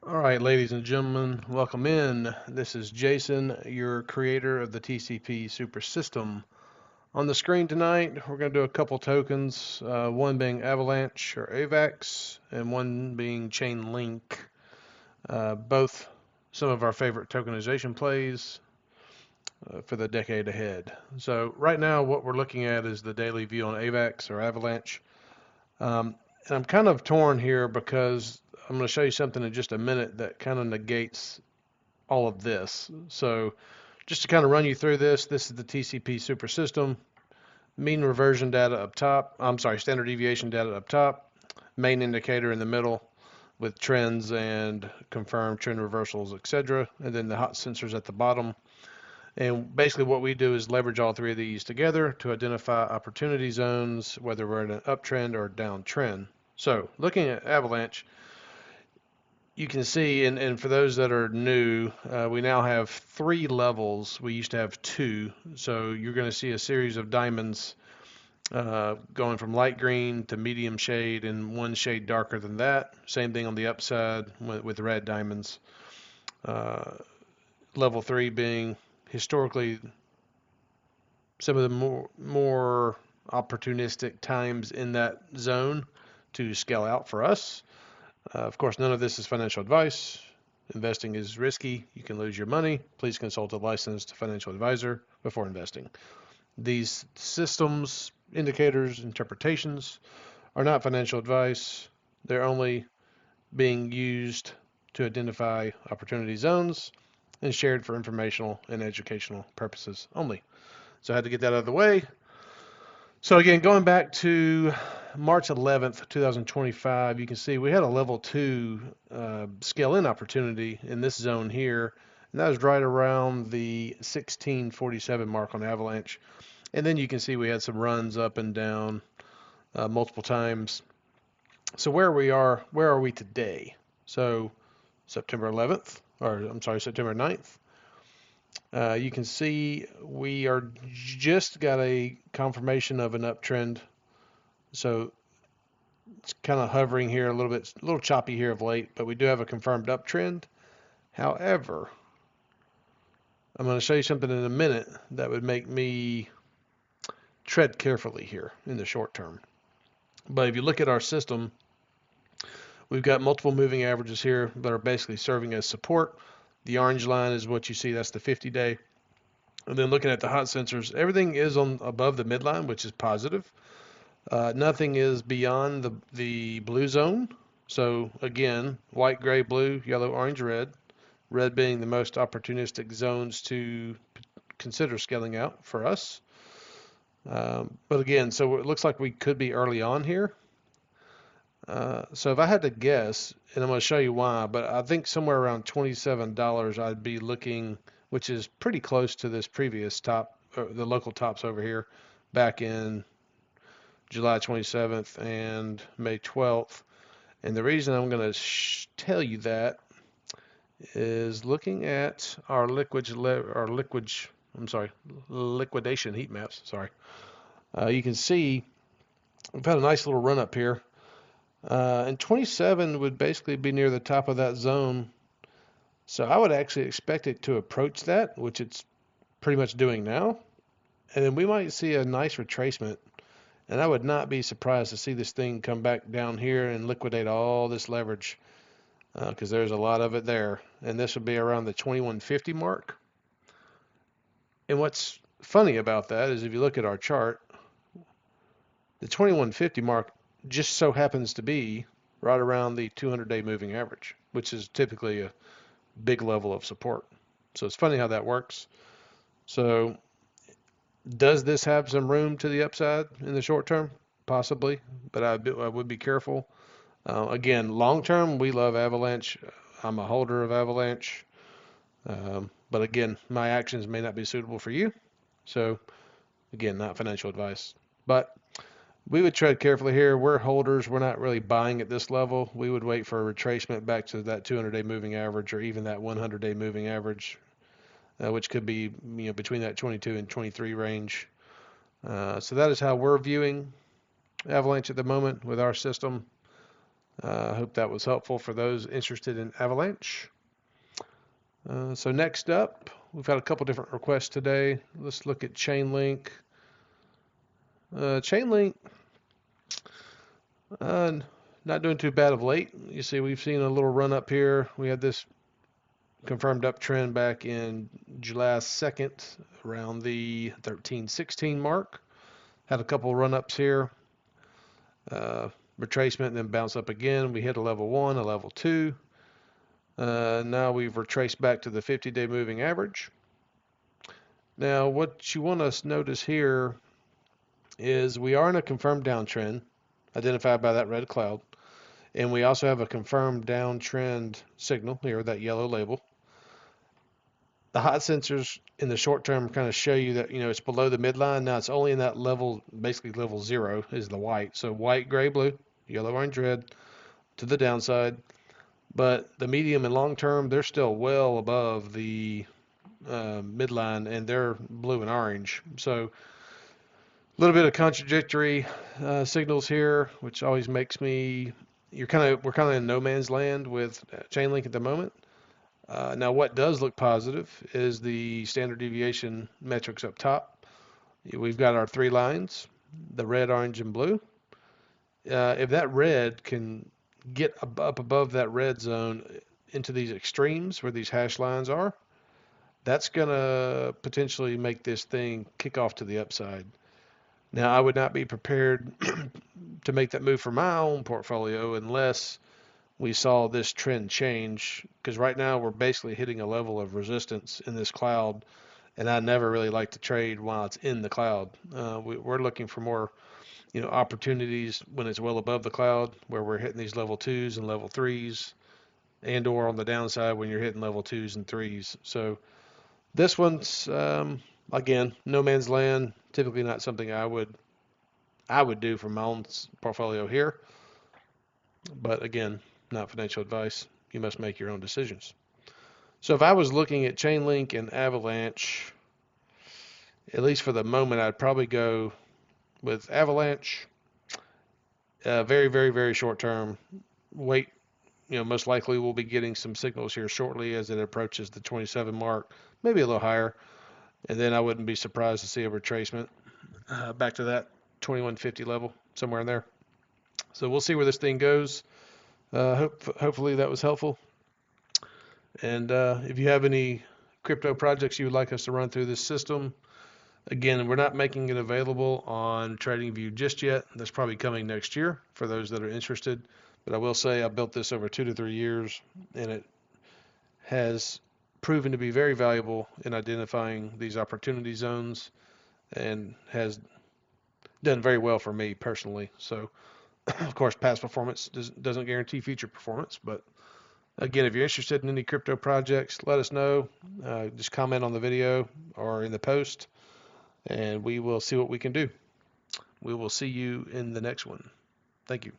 All right, ladies and gentlemen, welcome in. This is Jason, your creator of the TCP Supersystem. On the screen tonight, we're going to do a couple tokens, one being Avalanche or AVAX, and one being Chainlink. Both some of our favorite tokenization plays for the decade ahead. So right now, what we're looking at is the daily view on AVAX or Avalanche. And I'm kind of torn here because I'm going to show you something in just a minute that kind of negates all of this. So just to kind of run you through this is the TCP Supersystem. Mean reversion data up top. Standard deviation data up top. Main indicator in the middle with trends and confirmed trend reversals, etc. And then the hot sensors at the bottom. And basically what we do is leverage all three of these together to identify opportunity zones, whether we're in an uptrend or downtrend. So looking at Avalanche, you can see, and for those that are new, we now have three levels. We used to have two. So you're going to see a series of diamonds going from light green to medium shade and one shade darker than that. Same thing on the upside with red diamonds. Uh, Level three being historically some of the more opportunistic times in that zone to scale out for us. Of course, none of this is financial advice. Investing is risky. You can lose your money. Please consult a licensed financial advisor before investing. These systems, indicators, interpretations are not financial advice. They're only being used to identify opportunity zones and shared for informational and educational purposes only. So I had to get that out of the way. So again, going back to March 11th, 2025, you can see we had a level two scale in opportunity in this zone here, and that was right around the 1647 mark on Avalanche. And then you can see we had some runs up and down multiple times. So where are we today? So September 11th, or I'm sorry, September 9th. You can see we are just got a confirmation of an uptrend. So it's kind of hovering here a little bit, a little choppy here of late, but we do have a confirmed uptrend. However, I'm going to show you something in a minute that would make me tread carefully here in the short term. But if you look at our system, we've got multiple moving averages here that are basically serving as support. The orange line is what you see, that's the 50-day. And then looking at the hot sensors, everything is on above the midline, which is positive. Nothing is beyond the blue zone. So again, white, gray, blue, yellow, orange, red. Red being the most opportunistic zones to consider scaling out for us. But again, so it looks like we could be early on here. So if I had to guess, and I'm going to show you why, but I think somewhere around $27 I'd be looking, which is pretty close to this previous top, the local tops over here, back in July 27th and May 12th. And the reason I'm going to tell you that is looking at our liquidation heat maps. Sorry, you can see we've had a nice little run up here. And 27 would basically be near the top of that zone. So I would actually expect it to approach that, which it's pretty much doing now. And then we might see a nice retracement. And I would not be surprised to see this thing come back down here and liquidate all this leverage because there's a lot of it there. And this would be around the 2150 mark. And what's funny about that is if you look at our chart, the 2150 mark just so happens to be right around the 200-day moving average, which is typically a big level of support. So it's funny how that works. So does this have some room to the upside in the short term? Possibly, but I would be careful. Again, long term, we love Avalanche. I'm a holder of Avalanche. But again, my actions may not be suitable for you. So again, not financial advice. But we would tread carefully here. We're holders. We're not really buying at this level. We would wait for a retracement back to that 200-day moving average or even that 100-day moving average, which could be between that 22 and 23 range. So that is how we're viewing Avalanche at the moment with our system. I hope that was helpful for those interested in Avalanche. So next up, we've had a couple different requests today. Let's look at Chainlink. Chainlink, not doing too bad of late. You see, we've seen a little run up here. We had this confirmed uptrend back in July 2nd, around the 1316 mark. Had a couple run ups here. Retracement and then bounce up again. We hit a level 1, a level 2. Now we've retraced back to the 50-day moving average. Now what you want to notice here is we are in a confirmed downtrend identified by that red cloud, and we also have a confirmed downtrend signal here, that yellow label. The hot sensors in the short term kind of show you that, it's below the midline. Now it's only in that level, basically level 0 is the white. So white, gray, blue, yellow, orange, red to the downside. But the medium and long term, they're still well above the midline, and they're blue and orange. So a little bit of contradictory signals here, which always makes me, we're kind of in no man's land with Chainlink at the moment. Now what does look positive is the standard deviation metrics up top. We've got our 3 lines, the red, orange, and blue. If that red can get up above that red zone into these extremes where these hash lines are, that's going to potentially make this thing kick off to the upside. Now, I would not be prepared to make that move for my own portfolio unless we saw this trend change, because right now we're basically hitting a level of resistance in this cloud, and I never really like to trade while it's in the cloud. We're looking for more opportunities when it's well above the cloud, where we're hitting these level 2s and level 3s, and or on the downside when you're hitting level 2s and 3s. So this one's again, no man's land. Typically not something I would do for my own portfolio here, but again, not financial advice. You must make your own decisions. So if I was looking at Chainlink and Avalanche, at least for the moment, I'd probably go with Avalanche. Very, very, very short term. Wait, most likely we'll be getting some signals here shortly as it approaches the 27 mark, maybe a little higher. And then I wouldn't be surprised to see a retracement back to that 2150 level, somewhere in there. So we'll see where this thing goes. Hopefully that was helpful. And if you have any crypto projects you would like us to run through this system, again, we're not making it available on TradingView just yet. That's probably coming next year for those that are interested. But I will say I built this over 2 to 3 years, and it has proven to be very valuable in identifying these opportunity zones and has done very well for me personally. So, of course, past performance doesn't guarantee future performance. But again, if you're interested in any crypto projects, let us know. Just comment on the video or in the post, and we will see what we can do. We will see you in the next one. Thank you.